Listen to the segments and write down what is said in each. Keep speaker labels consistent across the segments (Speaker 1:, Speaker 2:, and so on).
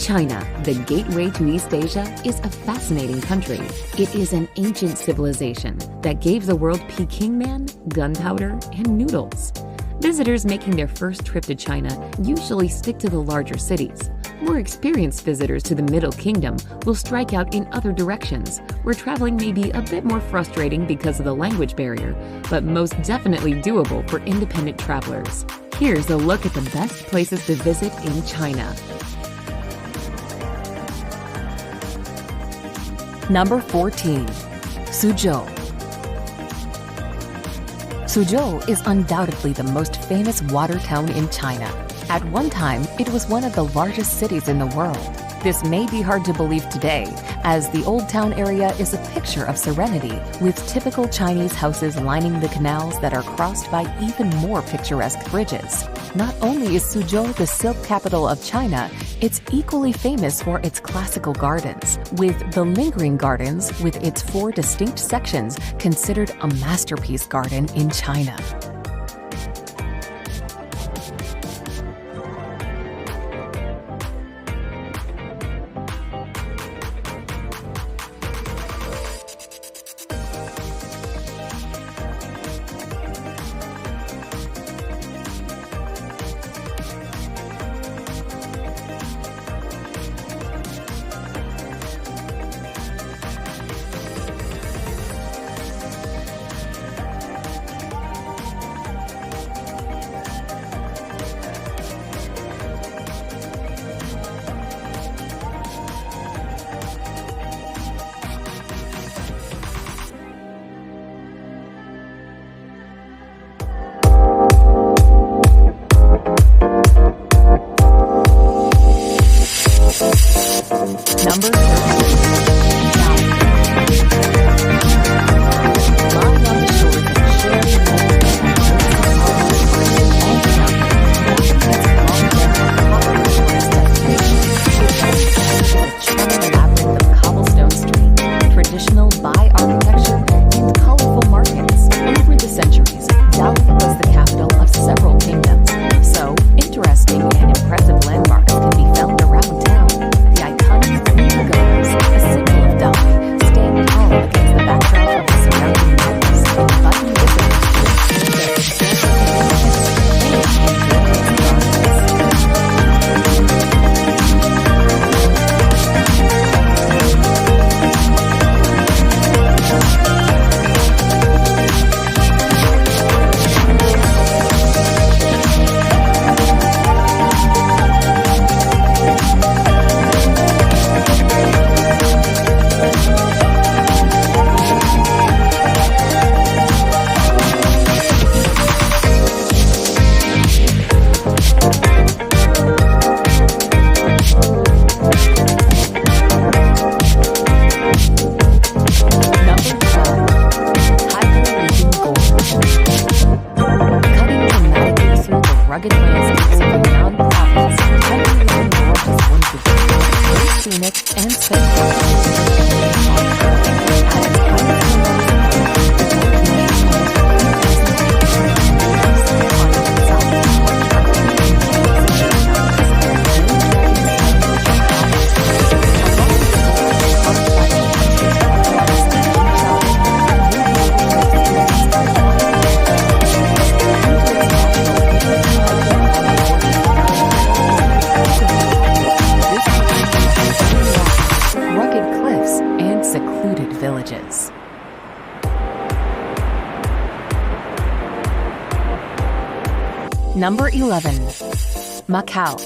Speaker 1: China, the gateway to East Asia, is a fascinating country. It is an ancient civilization that gave the world Peking man, gunpowder, and noodles. Visitors making their first trip to China usually stick to the larger cities. More experienced visitors to the Middle Kingdom will strike out in other directions, where traveling may be a bit more frustrating because of the language barrier, but most definitely doable for independent travelers. Here's a look at the best places to visit in China.
Speaker 2: Number 14. Suzhou. Suzhou is undoubtedly the most famous water town in China. At one time, it was one of the largest cities in the world. This may be hard to believe today, as the Old Town area is a picture of serenity, with typical Chinese houses lining the canals that are crossed by even more picturesque bridges. Not only is Suzhou the silk capital of China, it's equally famous for its classical gardens, with the Lingering Gardens, with its 4 distinct sections, considered a masterpiece garden in China. Number 13. Lying on the shores of Sherry labyrinth of cobblestone streets, traditional Bai architecture, and colorful markets. Over the centuries, Delhi was the capital of several kingdoms, so interesting and impressive landmarks can be found around town. The iconic gardens, a symbol of Delhi, stand tall against the backdrop of the surrounding mountains, inviting visitors to experience rugged landscapes of Yunnan province, Tiger Lake Gorge is one of the most scenic and secluded villages. Number 11. Macau.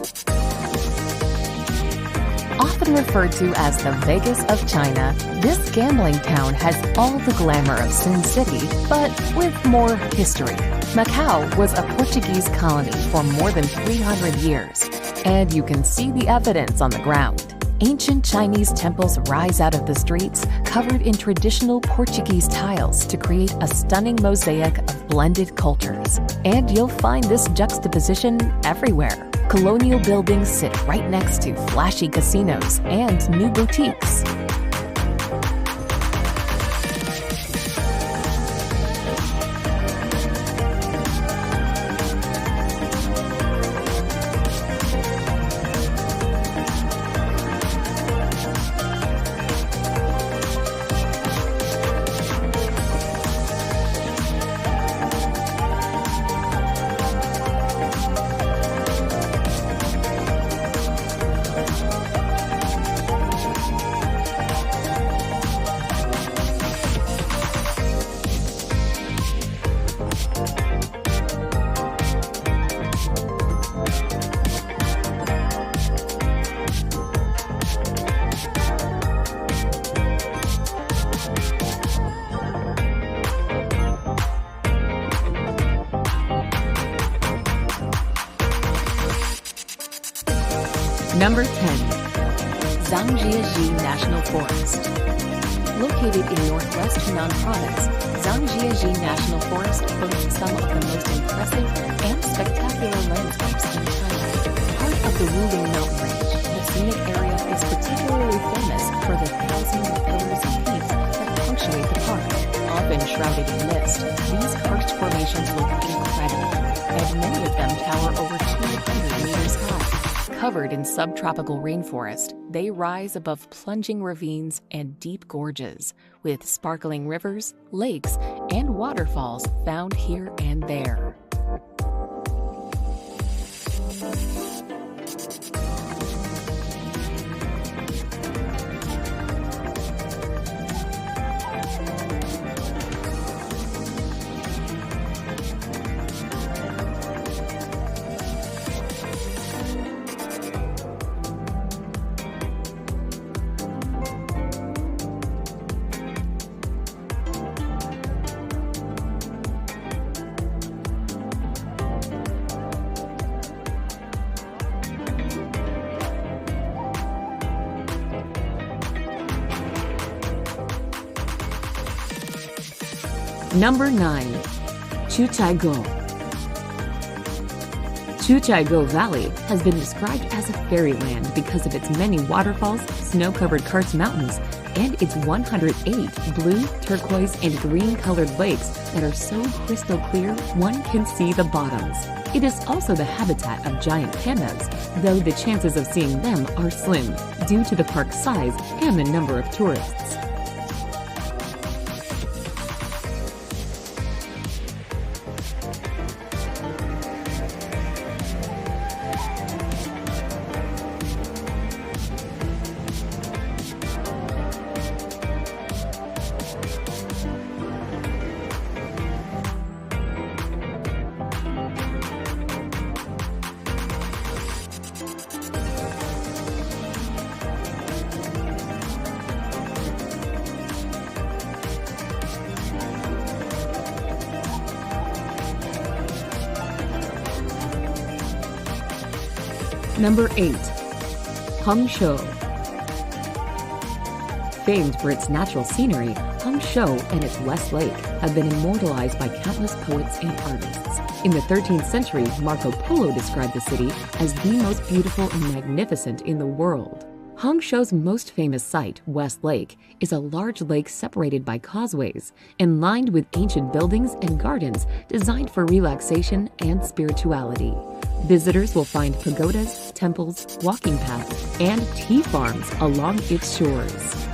Speaker 2: Often referred to as the Vegas of China, this gambling town has all the glamour of Sin City, but with more history. Macau was a Portuguese colony for more than 300 years, and you can see the evidence on the ground. Ancient Chinese temples rise out of the streets, covered in traditional Portuguese tiles to create a stunning mosaic of blended cultures. And you'll find this juxtaposition everywhere. Colonial buildings sit right next to flashy casinos and new boutiques.
Speaker 1: Number 10.
Speaker 2: Zhangjiajie National Forest. Located in northwest Hunan Province, Zhangjiajie National Forest boasts some of the most impressive and spectacular landscapes in China. Part of the Wuling mountain range, the scenic area is particularly famous for the thousands of pillars and peaks that punctuate the park. Often shrouded in mist, these karst formations look incredible, and many of them tower over 200 meters high. Covered in subtropical rainforest, they rise above plunging ravines and deep gorges, with sparkling rivers, lakes, and waterfalls found here and there.
Speaker 1: Number 9. Chuchaigo. Chuchaigo Valley has been described as a fairyland because of its many waterfalls, snow-covered karst mountains, and its 108 blue, turquoise, and green-colored lakes that are so crystal clear one can see the bottoms. It is also the habitat of giant pandas, though the chances of seeing them are slim due to the park's size and the number of tourists. Number 8. Hangzhou. Famed for its natural scenery, Hangzhou and its West Lake have been immortalized by countless poets and artists. In the 13th century, Marco Polo described the city as the most beautiful and magnificent in the world. Hangzhou's most famous site, West Lake, is a large lake separated by causeways and lined with ancient buildings and gardens designed for relaxation and spirituality. Visitors will find pagodas, temples, walking paths, and tea farms along its shores.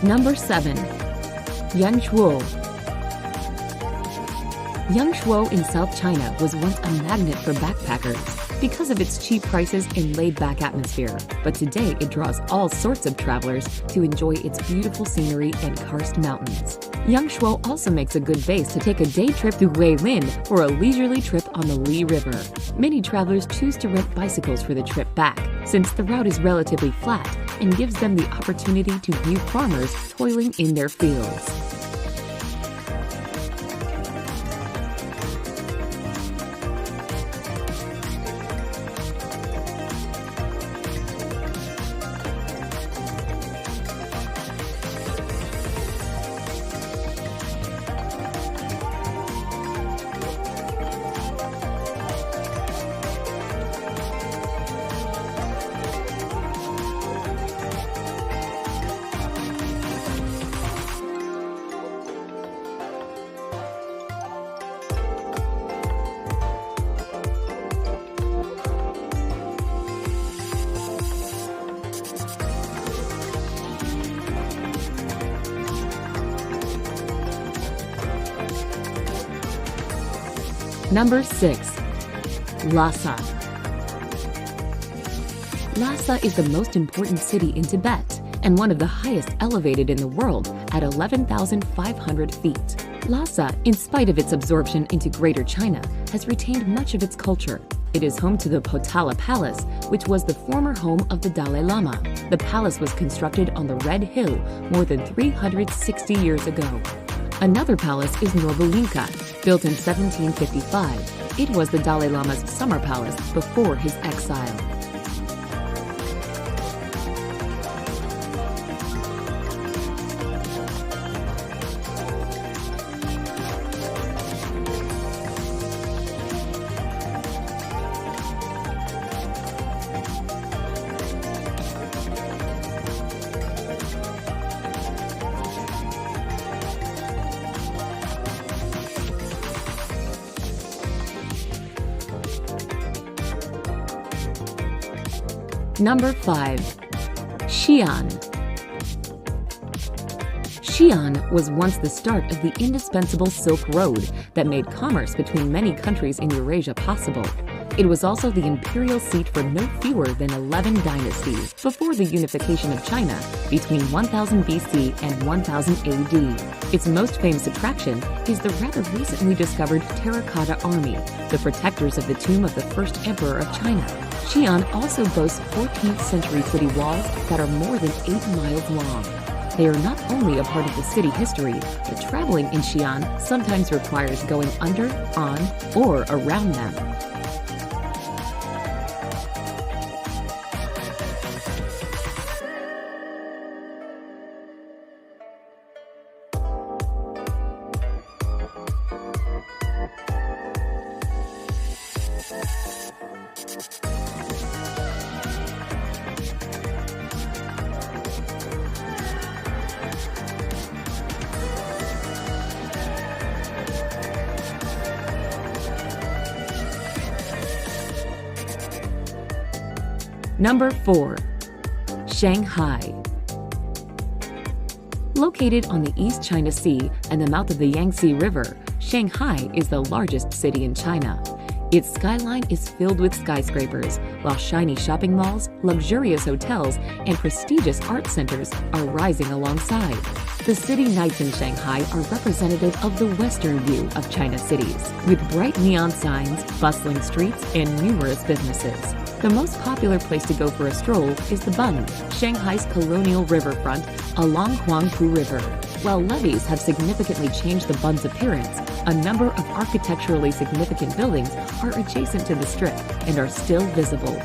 Speaker 1: Number 7. Yangshuo. Yangshuo in South China was once a magnet for backpackers because of its cheap prices and laid-back atmosphere, but today it draws all sorts of travelers to enjoy its beautiful scenery and karst mountains. Yangshuo also makes a good base to take a day trip to Guilin or a leisurely trip on the Li River. Many travelers choose to rent bicycles for the trip back, since the route is relatively flat and gives them the opportunity to view farmers toiling in their fields. Number 6. Lhasa. Lhasa is the most important city in Tibet and one of the highest elevated in the world at 11,500 feet. Lhasa, in spite of its absorption into Greater China, has retained much of its culture. It is home to the Potala Palace, which was the former home of the Dalai Lama. The palace was constructed on the Red Hill more than 360 years ago. Another palace is Novolinka, built in 1755. It was the Dalai Lama's summer palace before his exile. Number 5. Xi'an. Xi'an was once the start of the indispensable Silk Road that made commerce between many countries in Eurasia possible. It was also the imperial seat for no fewer than 11 dynasties before the unification of China between 1000 BC and 1000 AD. Its most famous attraction is the rather recently discovered Terracotta Army, the protectors of the tomb of the first emperor of China. Xi'an also boasts 14th century city walls that are more than 8 miles long. They are not only a part of the city history, but traveling in Xi'an sometimes requires going under, on, or around them. Number 4. Shanghai. Located on the East China Sea and the mouth of the Yangtze River, Shanghai is the largest city in China. Its skyline is filled with skyscrapers, while shiny shopping malls, luxurious hotels, and prestigious art centers are rising alongside. The city nights in Shanghai are representative of the Western view of China's cities, with bright neon signs, bustling streets, and numerous businesses. The most popular place to go for a stroll is the Bund, Shanghai's colonial riverfront along Huangpu River. While levees have significantly changed the Bund's appearance, a number of architecturally significant buildings are adjacent to the strip and are still visible.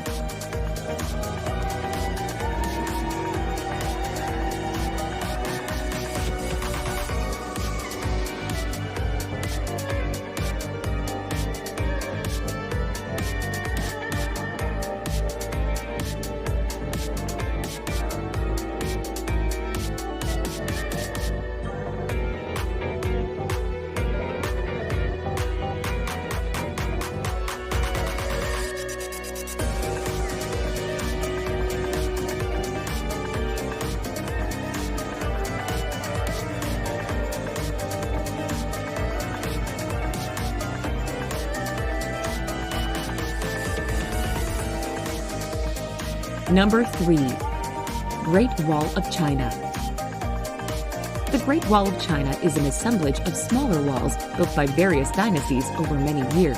Speaker 1: Number 3. Great Wall of China. The Great Wall of China is an assemblage of smaller walls built by various dynasties over many years.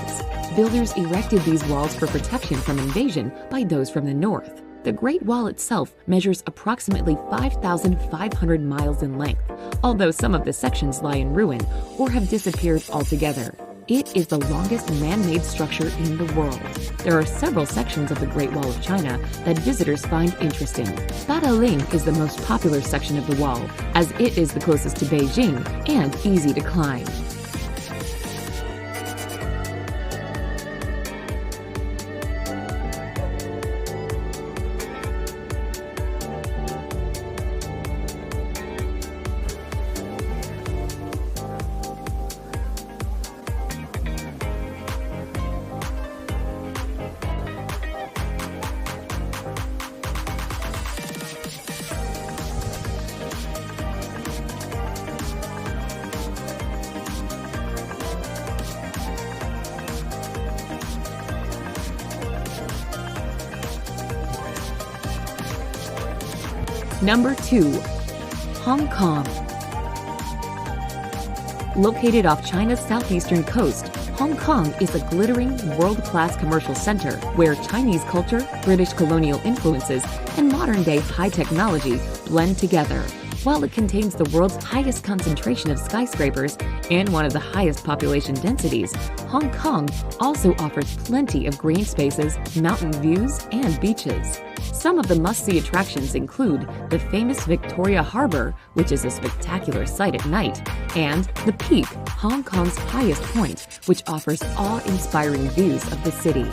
Speaker 1: Builders erected these walls for protection from invasion by those from the north. The Great Wall itself measures approximately 5,500 miles in length, although some of the sections lie in ruin or have disappeared altogether. It is the longest man-made structure in the world. There are several sections of the Great Wall of China that visitors find interesting. Badaling is the most popular section of the wall, as it is the closest to Beijing and easy to climb. Number 2. Hong Kong. Located off China's southeastern coast, Hong Kong is a glittering, world-class commercial center where Chinese culture, British colonial influences, and modern-day high technology blend together. While it contains the world's highest concentration of skyscrapers and one of the highest population densities, Hong Kong also offers plenty of green spaces, mountain views, and beaches. Some of the must-see attractions include the famous Victoria Harbour, which is a spectacular sight at night, and the Peak, Hong Kong's highest point, which offers awe-inspiring views of the city.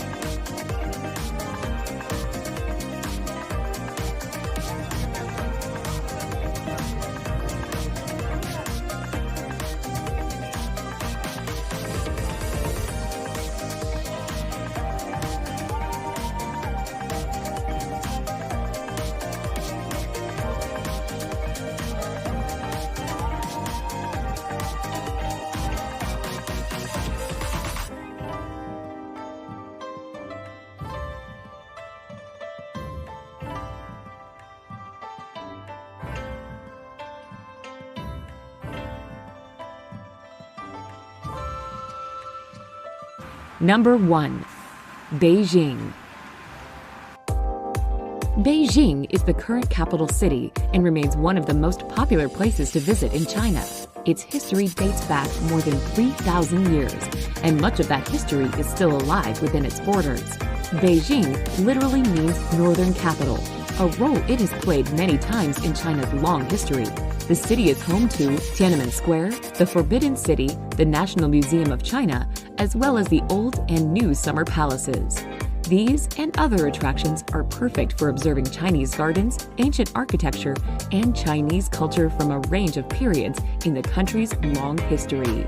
Speaker 1: Number 1. Beijing. Beijing is the current capital city and remains one of the most popular places to visit in China. Its history dates back more than 3,000 years, and much of that history is still alive within its borders. Beijing literally means northern capital, a role it has played many times in China's long history. The city is home to Tiananmen Square, the Forbidden City, the National Museum of China, as well as the old and new summer palaces. These and other attractions are perfect for observing Chinese gardens, ancient architecture, and Chinese culture from a range of periods in the country's long history.